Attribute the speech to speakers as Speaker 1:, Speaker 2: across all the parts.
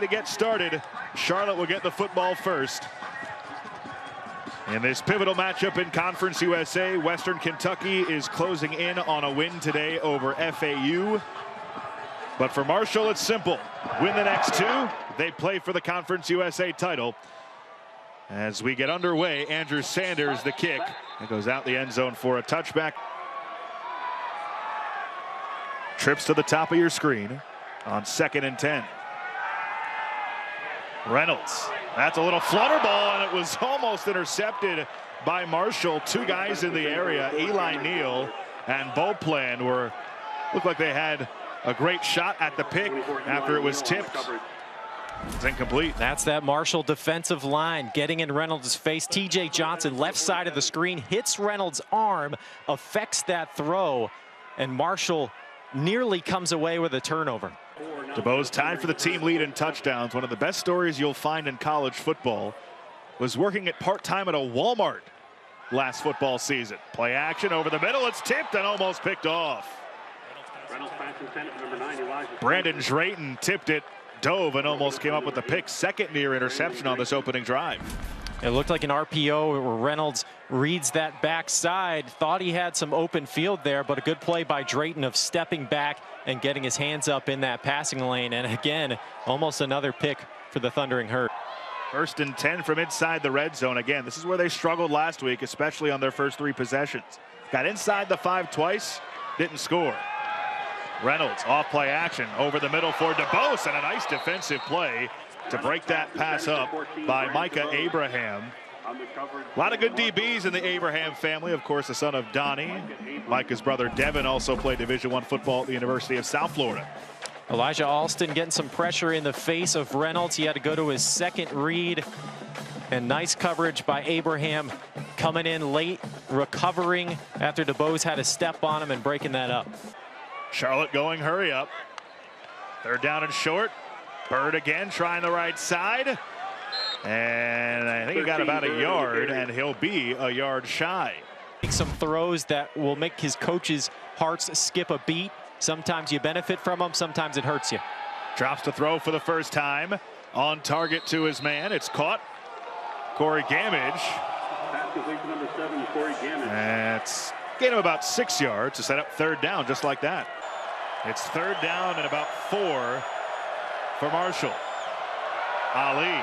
Speaker 1: To get started, Charlotte will get the football first. In this pivotal matchup in Conference USA, Western Kentucky is closing in on a win today over FAU. But for Marshall, it's simple. Win the next two, they play for the Conference USA title. As we get underway, Andrew Sanders, the kick. It goes out the end zone for a touchback. Trips to the top of your screen on 2nd and 10. Reynolds, that's a little flutter ball, and it was almost intercepted by Marshall. Two guys in the area, Eli Neal and Beauplan, looked like they had a great shot at the pick after it was tipped. It's incomplete.
Speaker 2: That's that Marshall defensive line getting in Reynolds' face. TJ Johnson, left side of the screen, hits Reynolds' arm, affects that throw, and Marshall nearly comes away with a turnover.
Speaker 1: DeBose tied for the team lead in touchdowns. One of the best stories you'll find in college football. Was working at part-time at a Walmart last football season. Play action over the middle. It's tipped and almost picked off. Brandon Drayton tipped it, dove, and almost came up with the pick. Second near interception on this opening drive.
Speaker 2: It looked like an RPO where Reynolds reads that backside. Thought he had some open field there, but a good play by Drayton of stepping back and getting his hands up in that passing lane. And again, almost another pick for the Thundering Herd.
Speaker 1: 1st and 10 from inside the red zone. Again, this is where they struggled last week, especially on their first 3 possessions. Got inside the 5 twice, didn't score. Reynolds off play action over the middle for DeBose, and a nice defensive play to break that pass up by Micah Abraham. A lot of good DBs in the Abraham family. Of course, the son of Donnie. Micah's brother Devin also played Division I football at the University of South Florida.
Speaker 2: Elijah Alston getting some pressure in the face of Reynolds. He had to go to his second read. And nice coverage by Abraham, coming in late, recovering after DeBose had a step on him and breaking that up.
Speaker 1: Charlotte going hurry up. 3rd down and short. Bird again trying the right side. And I think he got about a yard, and he'll be a yard shy.
Speaker 2: Some throws that will make his coaches' hearts skip a beat. Sometimes you benefit from them, sometimes it hurts you.
Speaker 1: Drops to throw for the first time. On target to his man. It's caught. Corey Gamage. That's gain him about 6 yards to set up 3rd down just like that. It's 3rd down and about 4 for Marshall. Ali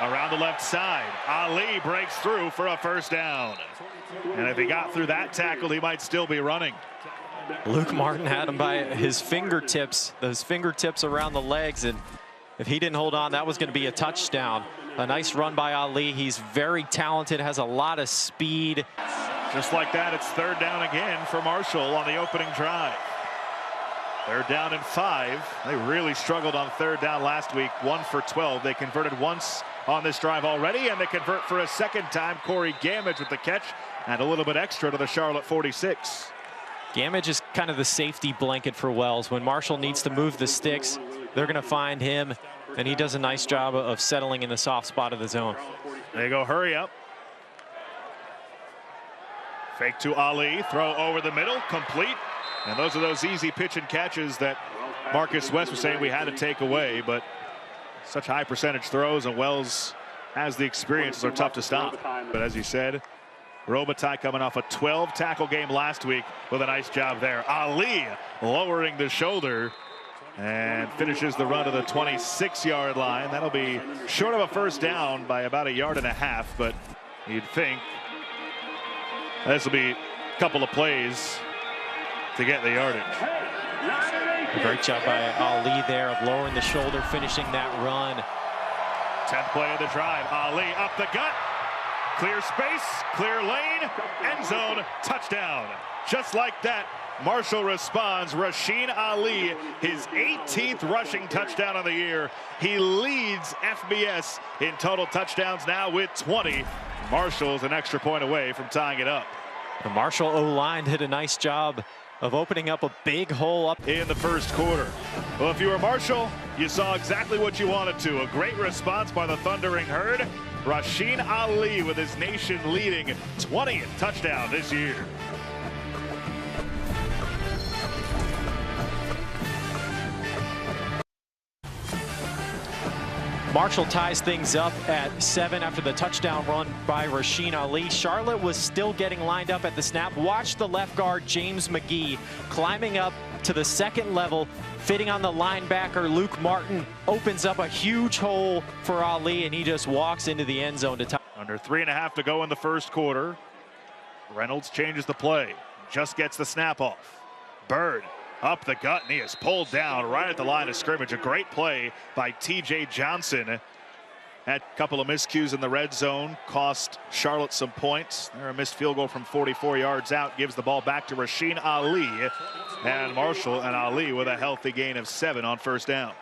Speaker 1: around the left side. Ali breaks through for a 1st down. And if he got through that tackle, he might still be running.
Speaker 2: Luke Martin had him by his fingertips, those fingertips around the legs, and if he didn't hold on, that was going to be a touchdown. A nice run by Ali. He's very talented, has a lot of speed.
Speaker 1: Just like that, it's 3rd down again for Marshall on the opening drive. 3rd down and 5. They really struggled on 3rd down last week. 1 for 12. They converted once on this drive already, and they convert for a 2nd time. Corey Gamage with the catch and a little bit extra to the Charlotte 46.
Speaker 2: Gamage is kind of the safety blanket for Wells. When Marshall needs to move the sticks, they're going to find him, and he does a nice job of settling in the soft spot of the zone.
Speaker 1: There you go, hurry up. Fake to Ali, throw over the middle, complete. And those are those easy pitch and catches that Marcus West was saying we had to take away, but such high percentage throws, and Wells has the experience, so they're tough to stop. But as you said, Robitaille coming off a 12 tackle game last week with a nice job there. Ali lowering the shoulder and finishes the run to the 26-yard line. That'll be short of a 1st down by about 1.5 yards, but you'd think this will be a couple of plays to get the yardage.
Speaker 2: A great job by Ali there of lowering the shoulder, finishing that run.
Speaker 1: 10th play of the drive. Ali up the gut. Clear space, clear lane, end zone, touchdown. Just like that, Marshall responds. Rasheen Ali, his 18th rushing touchdown of the year. He leads FBS in total touchdowns now with 20. Marshall's an extra point away from tying it up.
Speaker 2: The Marshall O-line did a nice job of opening up a big hole up
Speaker 1: in the 1st quarter. Well, if you were Marshall, you saw exactly what you wanted to. A great response by the Thundering Herd. Rasheen Ali with his nation-leading 20th touchdown this year.
Speaker 2: Marshall ties things up at 7 after the touchdown run by Rasheen Ali. Charlotte was still getting lined up at the snap. Watch the left guard, James McGee, climbing up to the second level, fitting on the linebacker, Luke Martin, opens up a huge hole for Ali, and he just walks into the end zone to tie.
Speaker 1: Under 3.5 to go in the first quarter. Reynolds changes the play, just gets the snap off. Bird up the gut, and he is pulled down right at the line of scrimmage. A great play by TJ Johnson. Had a couple of miscues in the red zone, cost Charlotte some points. There, a missed field goal from 44 yards out gives the ball back to Rasheen Ali. And Marshall and Ali with a healthy gain of 7 on first down.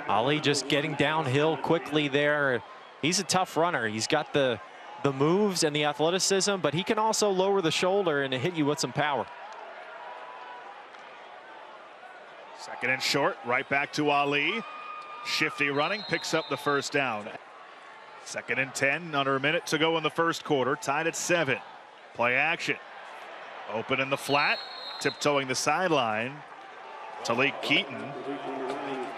Speaker 2: Ali just getting downhill quickly there. He's a tough runner. He's got the moves and the athleticism, but he can also lower the shoulder and hit you with some power.
Speaker 1: Second and short, right back to Ali. Shifty running, picks up the first down. Second and 10, under a minute to go in the first quarter, tied at 7. Play action. Open in the flat, tiptoeing the sideline. Talik Keaton.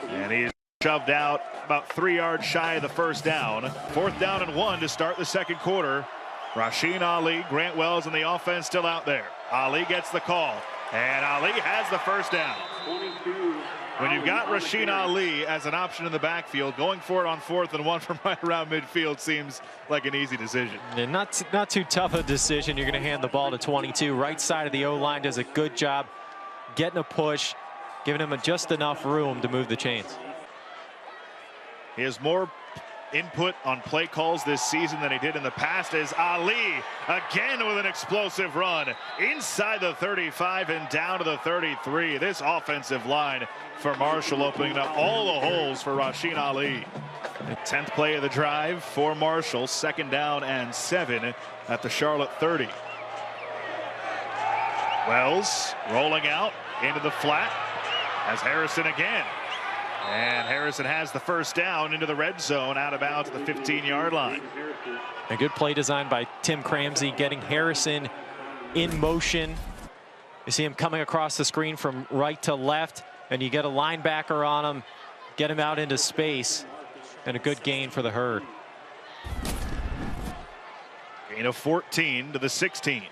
Speaker 1: And he's shoved out about 3 yards shy of the first down. 4th down and 1 to start the second quarter. Rasheen Ali, Grant Wells, and the offense still out there. Ali gets the call, and Ali has the first down. When you've got Rasheen Ali as an option in the backfield, going for it on 4th and 1 from right around midfield seems like an easy decision.
Speaker 2: And not too tough a decision. You're going to hand the ball to 22. Right side of the O-line does a good job getting a push, giving him just enough room to move the chains.
Speaker 1: He has more input on play calls this season than he did in the past, as Ali again with an explosive run inside the 35 and down to the 33. This offensive line for Marshall opening up all the holes for Rasheen Ali. The 10th play of the drive for Marshall, 2nd down and 7 at the Charlotte 30. Wells rolling out into the flat as Harrison again. And Harrison has the first down into the red zone, out of bounds at the 15-yard line.
Speaker 2: A good play design by Tim Cramsey, getting Harrison in motion. You see him coming across the screen from right to left, and you get a linebacker on him, get him out into space, and a good gain for the Herd.
Speaker 1: Gain of 14 to the 16.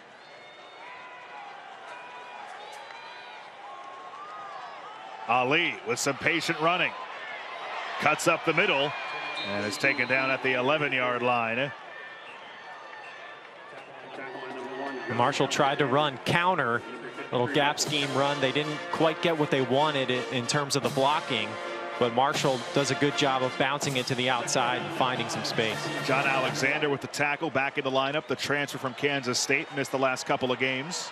Speaker 1: Ali with some patient running. Cuts up the middle and is taken down at the 11-yard line.
Speaker 2: Marshall tried to run counter, little gap scheme run. They didn't quite get what they wanted in terms of the blocking, but Marshall does a good job of bouncing it to the outside and finding some space.
Speaker 1: John Alexander with the tackle, back in the lineup. The transfer from Kansas State, missed the last couple of games.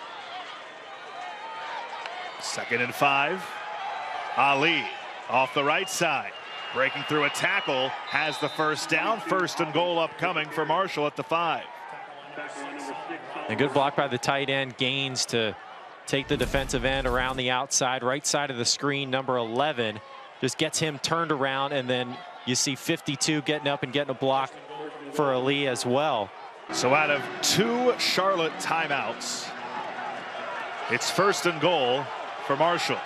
Speaker 1: 2nd and 5. Ali off the right side, breaking through a tackle, has the first down. 1st and goal upcoming for Marshall at the 5.
Speaker 2: A good block by the tight end, Gaines, to take the defensive end around the outside, right side of the screen. Number 11 just gets him turned around, and then you see 52 getting up and getting a block for Ali as well.
Speaker 1: So out of 2 Charlotte timeouts, it's 1st and goal for Marshall.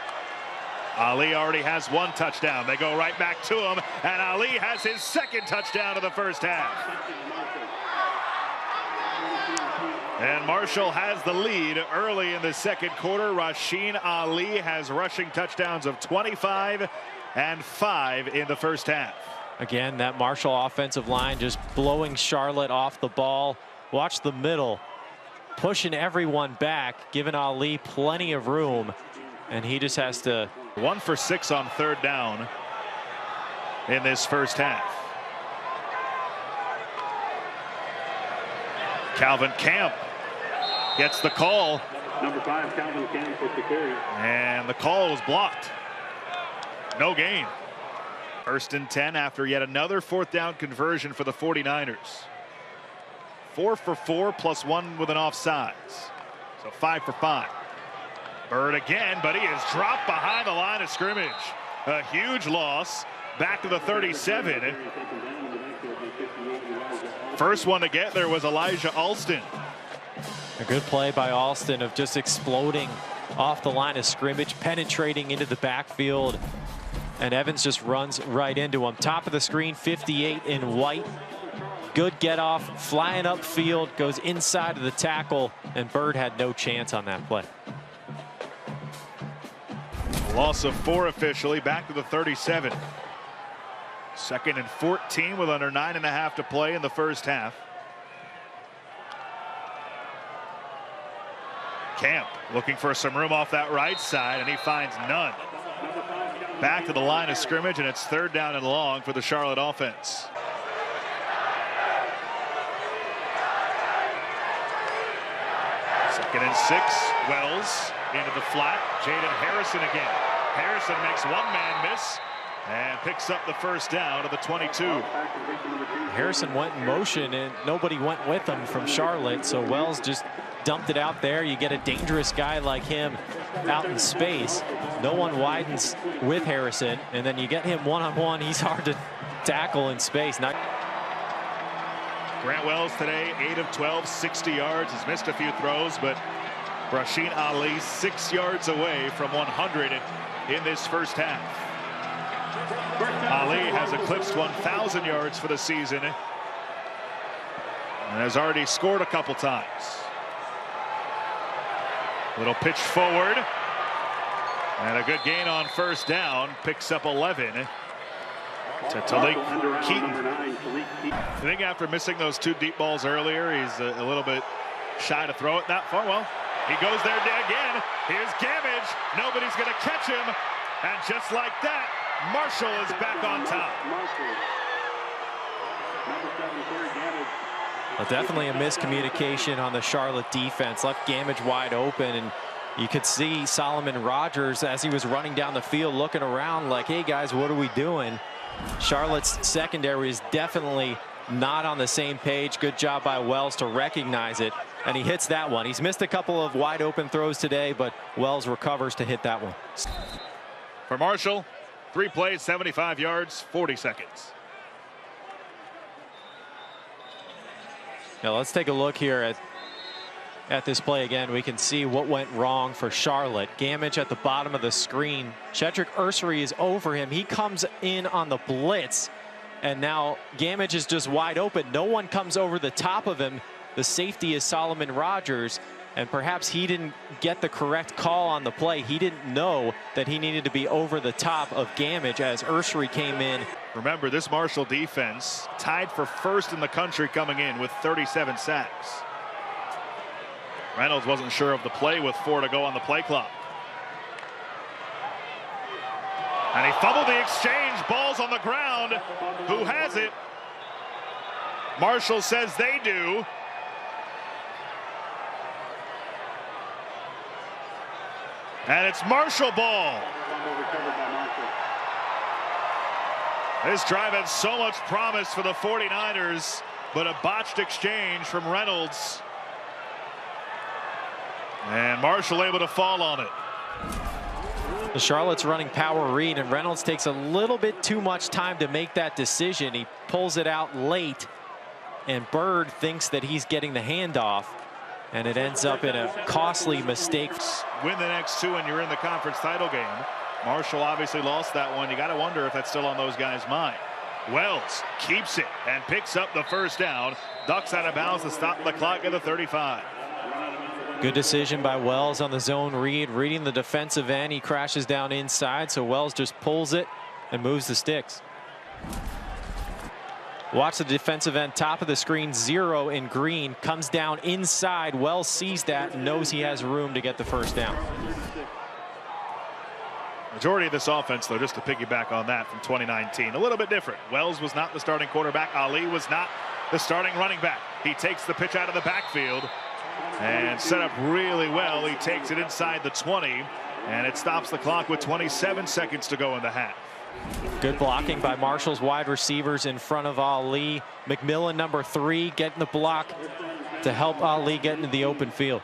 Speaker 1: Ali already has 1 touchdown. They go right back to him, and Ali has his 2nd touchdown of the first half. And Marshall has the lead early in the second quarter. Rasheen Ali has rushing touchdowns of 25 and 5 in the first half.
Speaker 2: Again, that Marshall offensive line just blowing Charlotte off the ball. Watch the middle, pushing everyone back, giving Ali plenty of room, and he just has to.
Speaker 1: 1 for 6 on 3rd down in this first half. Calvin Camp gets the call.
Speaker 3: Number 5, Calvin Camp with the carry.
Speaker 1: And the call was blocked. No gain. 1st and 10 after yet another 4th down conversion for the 49ers. 4 for 4 plus 1 with an offsides. So 5 for 5. Bird again, but he is dropped behind the line of scrimmage. A huge loss. Back to the 37. First one to get there was Elijah Alston.
Speaker 2: A good play by Alston of just exploding off the line of scrimmage, penetrating into the backfield. and Evans just runs right into him. Top of the screen, 58 in white. Good get off, flying upfield, goes inside of the tackle, and Bird had no chance on that play.
Speaker 1: Loss of 4 officially, back to the 37. 2nd and 14 with under 9.5 to play in the first half. Camp looking for some room off that right side, and he finds none. Back to the line of scrimmage, and it's 3rd down and long for the Charlotte offense. Second and 6. Wells into the flat. Jaden Harrison again. Harrison makes one man miss and picks up the first down to the 22.
Speaker 2: Harrison went in motion and nobody went with him from Charlotte, so Wells just dumped it out there. You get a dangerous guy like him out in space. No one widens with Harrison, and then you get him one-on-one. He's hard to tackle in space.
Speaker 1: Grant Wells today, 8 of 12, 60 yards. He's missed a few throws, but Rasheen Ali 6 yards away from 100 in this first half. Ali has eclipsed 1,000 yards for the season and has already scored a couple times. Little pitch forward, and a good gain on first down. Picks up 11 to Talik Keaton. I think after missing those 2 deep balls earlier, he's a little bit shy to throw it that far. Well, he goes there again. Here's Gamage. Nobody's going to catch him. And just like that, Marshall is back on top.
Speaker 2: Well, definitely a miscommunication on the Charlotte defense. Left Gamage wide open, and you could see Solomon Rogers as he was running down the field looking around like, hey guys, what are we doing? Charlotte's secondary is definitely not on the same page. Good job by Wells to recognize it, and he hits that one. He's missed a couple of wide open throws today, but Wells recovers to hit that one.
Speaker 1: For Marshall, 3 plays, 75 yards, 40 seconds.
Speaker 2: Now let's take a look here at this play again. We can see what went wrong for Charlotte. Gamage at the bottom of the screen. Chedrick Ursery is over him. He comes in on the blitz, and now Gamage is just wide open. No one comes over the top of him. The safety is Solomon Rogers, and perhaps he didn't get the correct call on the play. He didn't know that he needed to be over the top of Gamage as Ursery came in.
Speaker 1: Remember, this Marshall defense tied for 1st in the country coming in with 37 sacks. Reynolds wasn't sure of the play with 4 to go on the play clock. And he fumbled the exchange. Ball's on the ground. Who has it? Marshall says they do. And it's Marshall ball. This drive had so much promise for the 49ers, but a botched exchange from Reynolds. And Marshall able to fall on it.
Speaker 2: The Charlotte's running power read, and Reynolds takes a little bit too much time to make that decision. He pulls it out late, and Bird thinks that he's getting the handoff, and it ends up in a costly mistake.
Speaker 1: Win the next 2 and you're in the conference title game. Marshall obviously lost that one. You got to wonder if that's still on those guys' mind. Wells keeps it and picks up the first down. Ducks out of bounds to stop the clock at the 35.
Speaker 2: Good decision by Wells on the zone read, reading the defensive end. He crashes down inside, so Wells just pulls it and moves the sticks. Watch the defensive end, top of the screen, 0 in green, comes down inside. Wells sees that and knows he has room to get the first down.
Speaker 1: Majority of this offense, though, just to piggyback on that from 2019, a little bit different. Wells was not the starting quarterback. Ali was not the starting running back. He takes the pitch out of the backfield and set up really well. He takes it inside the 20, and it stops the clock with 27 seconds to go in the half.
Speaker 2: Good blocking by Marshall's wide receivers in front of Ali. McMillan, number 3, getting the block to help Ali get into the open field.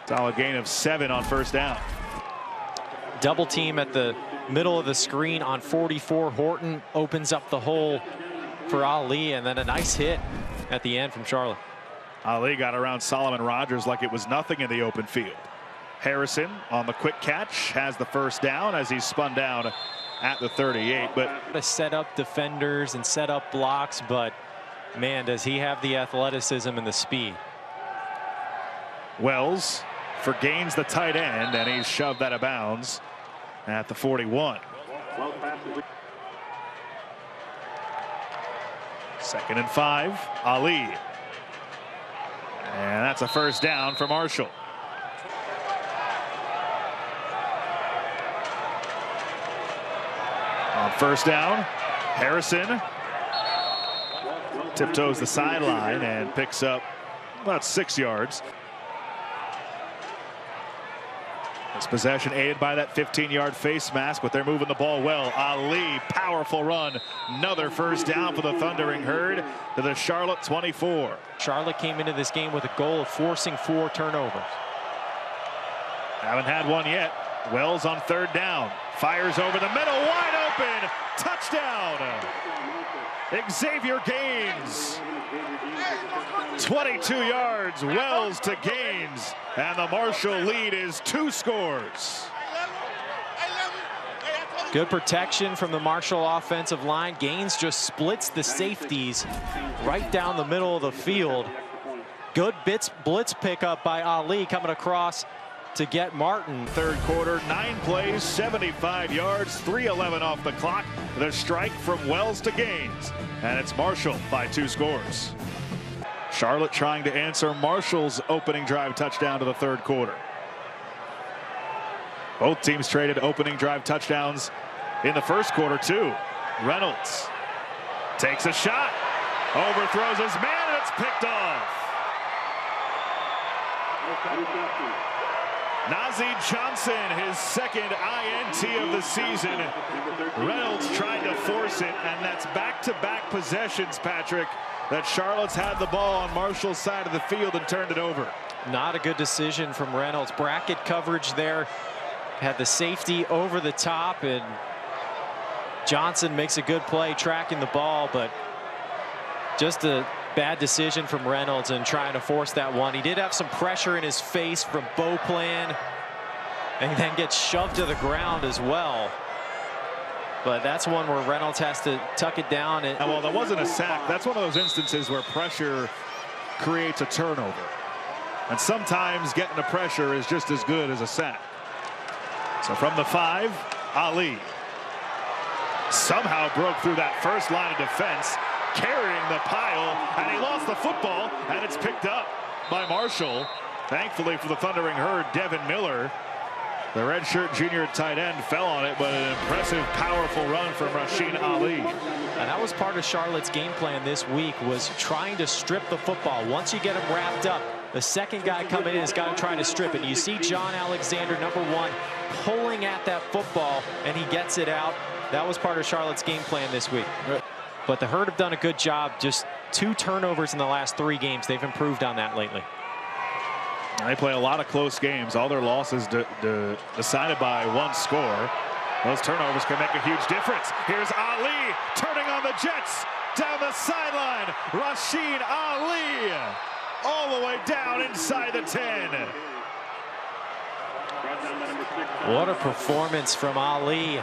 Speaker 1: Solid gain of 7 on first down.
Speaker 2: Double team at the middle of the screen on 44. Horton opens up the hole for Ali, and then a nice hit at the end from Charlotte.
Speaker 1: Ali got around Solomon Rogers like it was nothing in the open field. Harrison on the quick catch has the first down as he's spun down at the 38. But
Speaker 2: to set up defenders and set up blocks, but man, does he have the athleticism and the speed.
Speaker 1: Wells for Gaines, the tight end, and he's shoved out of bounds at the 41. 2nd and 5, Ali. And that's a first down for Marshall. On first down, Harrison tiptoes the sideline and picks up about 6 yards. This possession aided by that 15-yard face mask, but they're moving the ball well. Ali, powerful run. Another first down for the Thundering Herd to the Charlotte 24.
Speaker 2: Charlotte came into this game with a goal of forcing 4 turnovers.
Speaker 1: Haven't had one yet. Wells on 3rd down. Fires over the middle, wide open. Touchdown. Xavier Gaines. 22 yards, Wells to Gaines, and the Marshall lead is 2 scores.
Speaker 2: Good protection from the Marshall offensive line. Gaines just splits the safeties right down the middle of the field. Good blitz pickup by Ali coming across to get Martin.
Speaker 1: 3rd quarter, 9 plays, 75 yards, 3:11 off the clock. The strike from Wells to Gaines, and it's Marshall by 2 scores. Charlotte trying to answer Marshall's opening drive touchdown to the 3rd quarter. Both teams traded opening drive touchdowns in the 1st quarter too. Reynolds takes a shot, overthrows his man, and it's picked off. Nazeed Johnson, his 2nd INT of the season. Reynolds tried to force it, and that's back-to-back possessions, Patrick, that Charlotte's had the ball on Marshall's side of the field and turned it over.
Speaker 2: Not a good decision from Reynolds. Bracket coverage there. Had the safety over the top, and Johnson makes a good play tracking the ball, but just a bad decision from Reynolds and trying to force that one. He did have some pressure in his face from Beauplan, and then gets shoved to the ground as well. But that's one where Reynolds has to tuck it down. And
Speaker 1: well, that wasn't a sack. That's one of those instances where pressure creates a turnover. And sometimes getting the pressure is just as good as a sack. So from the 5, Ali somehow broke through that first line of defense, carrying the pile, and he lost the football, and it's picked up by Marshall. Thankfully for the Thundering Herd, Devin Miller, the redshirt junior tight end, fell on it, but an impressive, powerful run from Rasheen Ali.
Speaker 2: And that was part of Charlotte's game plan this week, was trying to strip the football. Once you get him wrapped up, the second guy coming in has got to try to strip it. You see John Alexander, number 1, pulling at that football, and he gets it out. That was part of Charlotte's game plan this week. But the Herd have done a good job. Just 2 turnovers in the last 3 games. They've improved on that lately.
Speaker 1: They play a lot of close games. All their losses decided by 1 score. Those turnovers can make a huge difference. Here's Ali turning on the Jets down the sideline. Rasheen Ali all the way down inside the 10.
Speaker 2: What a performance from Ali.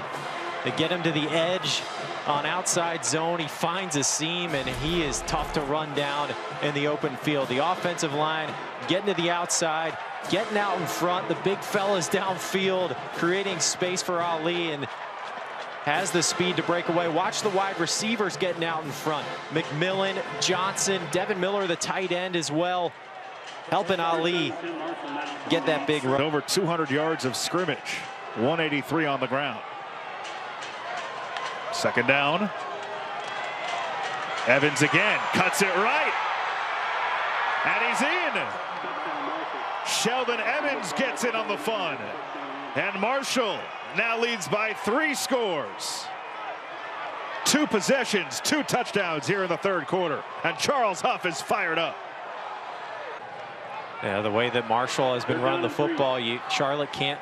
Speaker 2: They get him to the edge on outside zone. He finds a seam, and he is tough to run down in the open field. The offensive line getting to the outside, getting out in front. The big fella's downfield, creating space for Ali, and has the speed to break away. Watch the wide receivers getting out in front. McMillan, Johnson, Devin Miller, the tight end as well, helping Ali get that big run.
Speaker 1: Over 200 yards of scrimmage, 183 on the ground. 2nd down. Evans again, cuts it right. And he's in. Sheldon Evans gets in on the fun. And Marshall now leads by 3 scores. 2 possessions, 2 touchdowns here in the 3rd quarter. And Charles Huff is fired up.
Speaker 2: Yeah, the way that Marshall has been running the football, Charlotte can't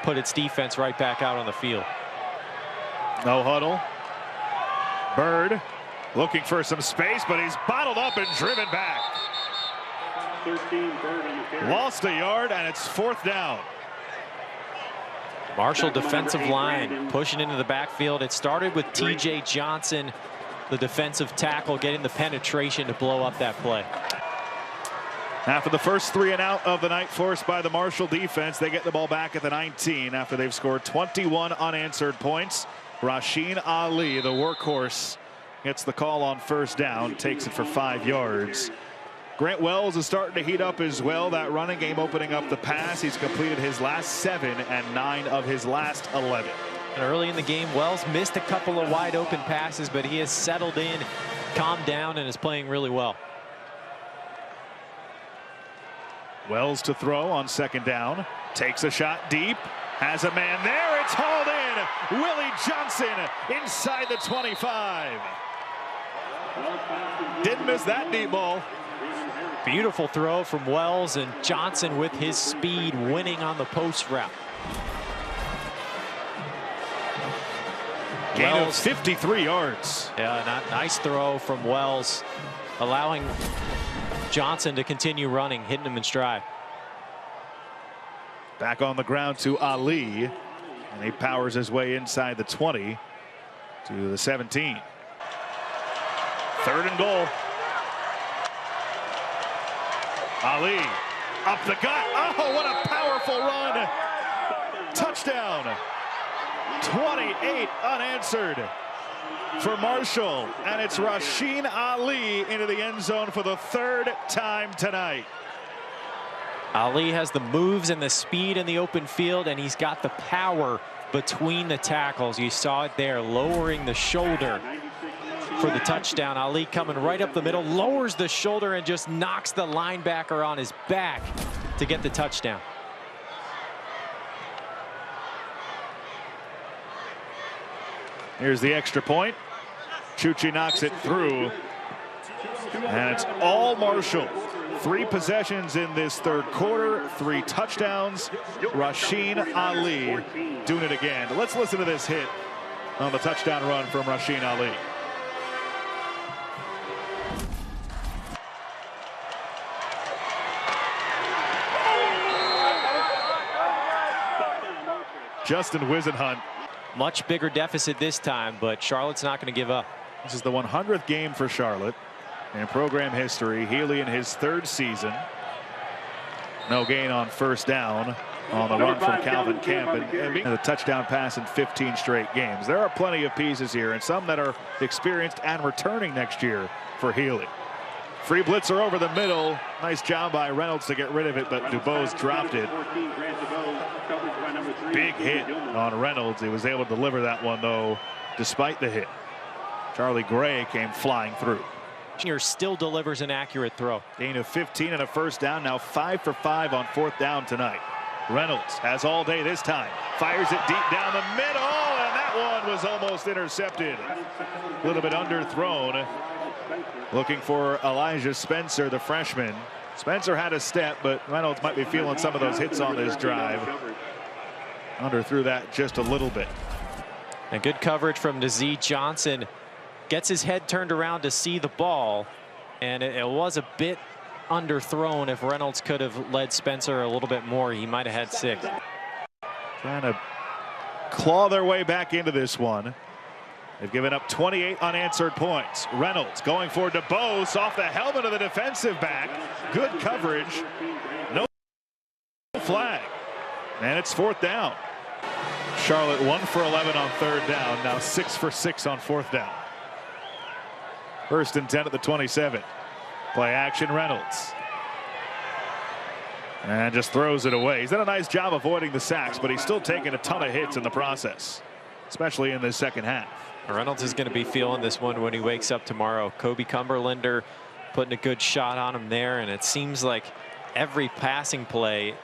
Speaker 2: put its defense right back out on the field.
Speaker 1: No huddle. Bird looking for some space, but he's bottled up and driven back.
Speaker 3: 13, Bird on the carry.
Speaker 1: Lost a yard, and it's 4th down.
Speaker 2: Marshall defensive line pushing into the backfield. It started with TJ Johnson, the defensive tackle, getting the penetration to blow up that play.
Speaker 1: After the first 3 and out of the night forced by the Marshall defense, they get the ball back at the 19 after they've scored 21 unanswered points. Rasheen Ali, the workhorse, gets the call on first down, takes it for 5 yards. Grant Wells is starting to heat up as well. That running game opening up the pass. He's completed his last 7 and 9 of his last 11.
Speaker 2: And early in the game, Wells missed a couple of wide open passes, but he has settled in, calmed down, and is playing really well.
Speaker 1: Wells to throw on second down. Takes a shot deep. Has a man there. It's hauled in. Willie Johnson inside the 25. Didn't miss that deep ball.
Speaker 2: Beautiful throw from Wells, and Johnson with his speed winning on the post route.
Speaker 1: Gain of 53 yards.
Speaker 2: Yeah, nice throw from Wells, allowing Johnson to continue running, hitting him in stride.
Speaker 1: Back on the ground to Ali, and he powers his way inside the 20 to the 17. 3rd and goal. Ali up the gut. Oh, what a powerful run. Touchdown. 28 unanswered for Marshall, and it's Rasheen Ali into the end zone for the 3rd time tonight.
Speaker 2: Ali has the moves and the speed in the open field, and he's got the power between the tackles. You saw it there, lowering the shoulder for the touchdown. Ali coming right up the middle, lowers the shoulder and just knocks the linebacker on his back to get the touchdown.
Speaker 1: Here's the extra point. Chuchi knocks it through, and it's all Marshall. 3 possessions in this 3rd quarter, 3 touchdowns. Rasheen Ali doing it again. Let's listen to this hit on the touchdown run from Rasheen Ali. Justin Wisenhunt.
Speaker 2: Much bigger deficit this time, but Charlotte's not going to give up.
Speaker 1: This is the 100th game for Charlotte in program history. Healy in his 3rd season. No gain on first down on the run from Calvin Camp, and a touchdown pass in 15 straight games. There are plenty of pieces here, and some that are experienced and returning next year for Healy. Free blitzer over the middle. Nice job by Reynolds to get rid of it, but DuBose dropped it. Big hit on Reynolds. He was able to deliver that one, though, despite the hit. Charlie Gray came flying through.
Speaker 2: Junior still delivers an accurate throw.
Speaker 1: Gain of 15 and a first down. Now 5 for 5 on 4th down tonight. Reynolds has all day this time. Fires it deep down the middle, and that one was almost intercepted. A little bit underthrown. Looking for Elijah Spencer, the freshman. Spencer had a step, but Reynolds might be feeling some of those hits on this drive. Underthrew that just a little bit.
Speaker 2: And good coverage from Nazee Johnson. Gets his head turned around to see the ball, and it was a bit underthrown. If Reynolds could have led Spencer a little bit more, he might have had 6.
Speaker 1: Trying to claw their way back into this one. They've given up 28 unanswered points. Reynolds going for DuBose off the helmet of the defensive back. Good coverage. No flag. And it's 4th down. Charlotte 1 for 11 on 3rd down. Now 6 for 6 on 4th down. 1st and 10 at the 27. Play action Reynolds. And just throws it away. He's done a nice job avoiding the sacks, but he's still taking a ton of hits in the process, especially in the second half.
Speaker 2: Reynolds is going to be feeling this one when he wakes up tomorrow. Kobe Cumberlander putting a good shot on him there, and it seems like every passing play,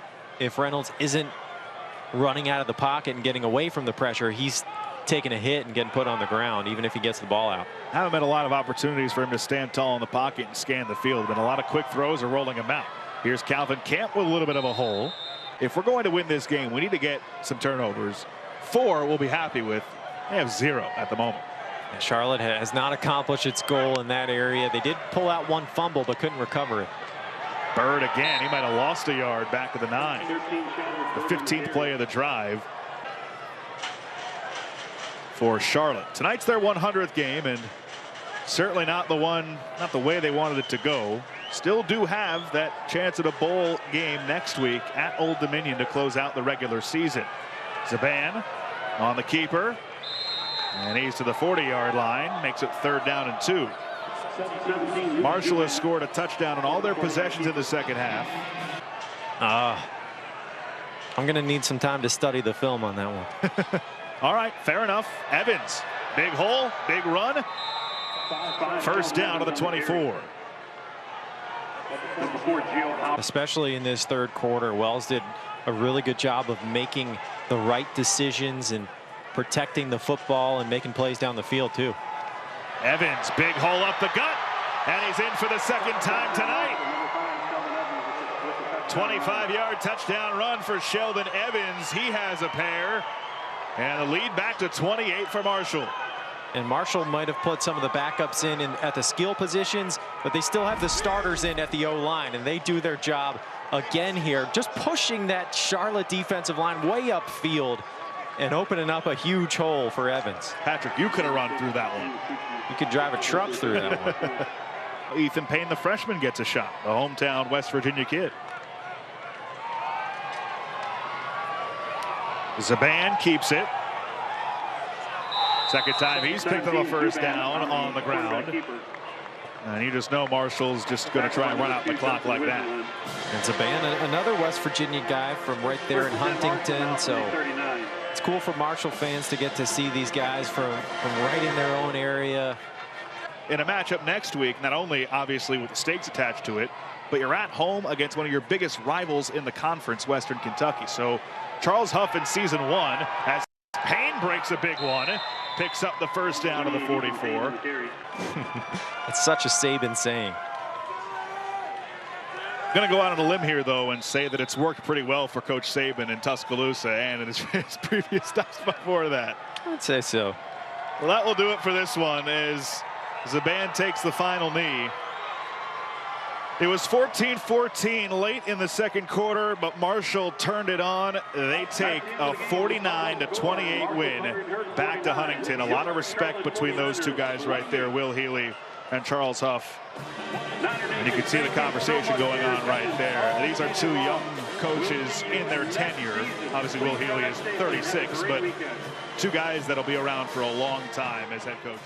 Speaker 2: if Reynolds isn't running out of the pocket and getting away from the pressure, he's taking a hit and getting put on the ground, even if he gets the ball out.
Speaker 1: Haven't been a lot of opportunities for him to stand tall in the pocket and scan the field. Been a lot of quick throws or rolling him out. Here's Calvin Camp with a little bit of a hole. If we're going to win this game, we need to get some turnovers. 4 we'll be happy with. They have 0 at the moment.
Speaker 2: And Charlotte has not accomplished its goal in that area. They did pull out 1 fumble, but couldn't recover it.
Speaker 1: Bird again. He might have lost a yard back to the 9. The 15th play of the drive. for Charlotte. Tonight's their 100th game, and certainly not the way they wanted it to go. Still do have that chance at a bowl game next week at Old Dominion to close out the regular season. Zaban on the keeper, and he's to the 40-yard line, makes it 3rd down and 2. Marshall has scored a touchdown on all their possessions in the second half.
Speaker 2: I'm going to need some time to study the film on that one.
Speaker 1: All right, fair enough. Evans, big hole, big run. 1st down to the 24.
Speaker 2: Especially in this 3rd quarter, Wells did a really good job of making the right decisions and protecting the football and making plays down the field too.
Speaker 1: Evans, big hole up the gut, and he's in for the 2nd time tonight. 25-yard touchdown run for Sheldon Evans. He has a pair, and the lead back to 28 for Marshall.
Speaker 2: And Marshall might have put some of the backups in at the skill positions, but they still have the starters in at the O-line, and they do their job again here, just pushing that Charlotte defensive line way upfield and opening up a huge hole for Evans.
Speaker 1: Patrick, you could have run through that one.
Speaker 2: You could drive a truck through that one.
Speaker 1: Ethan Payne, the freshman, gets a shot. The hometown West Virginia kid. Zaban keeps it. 2nd time he's picked up a 1st down on the ground. And you just know Marshall's just going to try and run out the clock like that.
Speaker 2: And Zaban, another West Virginia guy from right there in Huntington. So it's cool for Marshall fans to get to see these guys from right in their own area.
Speaker 1: In a matchup next week, not only obviously with the stakes attached to it, but you're at home against one of your biggest rivals in the conference, Western Kentucky. So Charles Huff in season 1, as Payne breaks a big one, picks up the 1st down to the 44.
Speaker 2: It's such a Saban saying.
Speaker 1: Going to go out on a limb here, though, and say that it's worked pretty well for Coach Saban in Tuscaloosa and in his previous stops before that.
Speaker 2: I'd say so.
Speaker 1: Well, that will do it for this one as Zaban takes the final knee. It was 14-14 late in the 2nd quarter, but Marshall turned it on. They take a 49-28 win back to Huntington. A lot of respect between those two guys right there, Will Healy and Charles Huff. And you can see the conversation going on right there. These are 2 young coaches in their tenure. Obviously, Will Healy is 36, but 2 guys that'll be around for a long time as head coaches.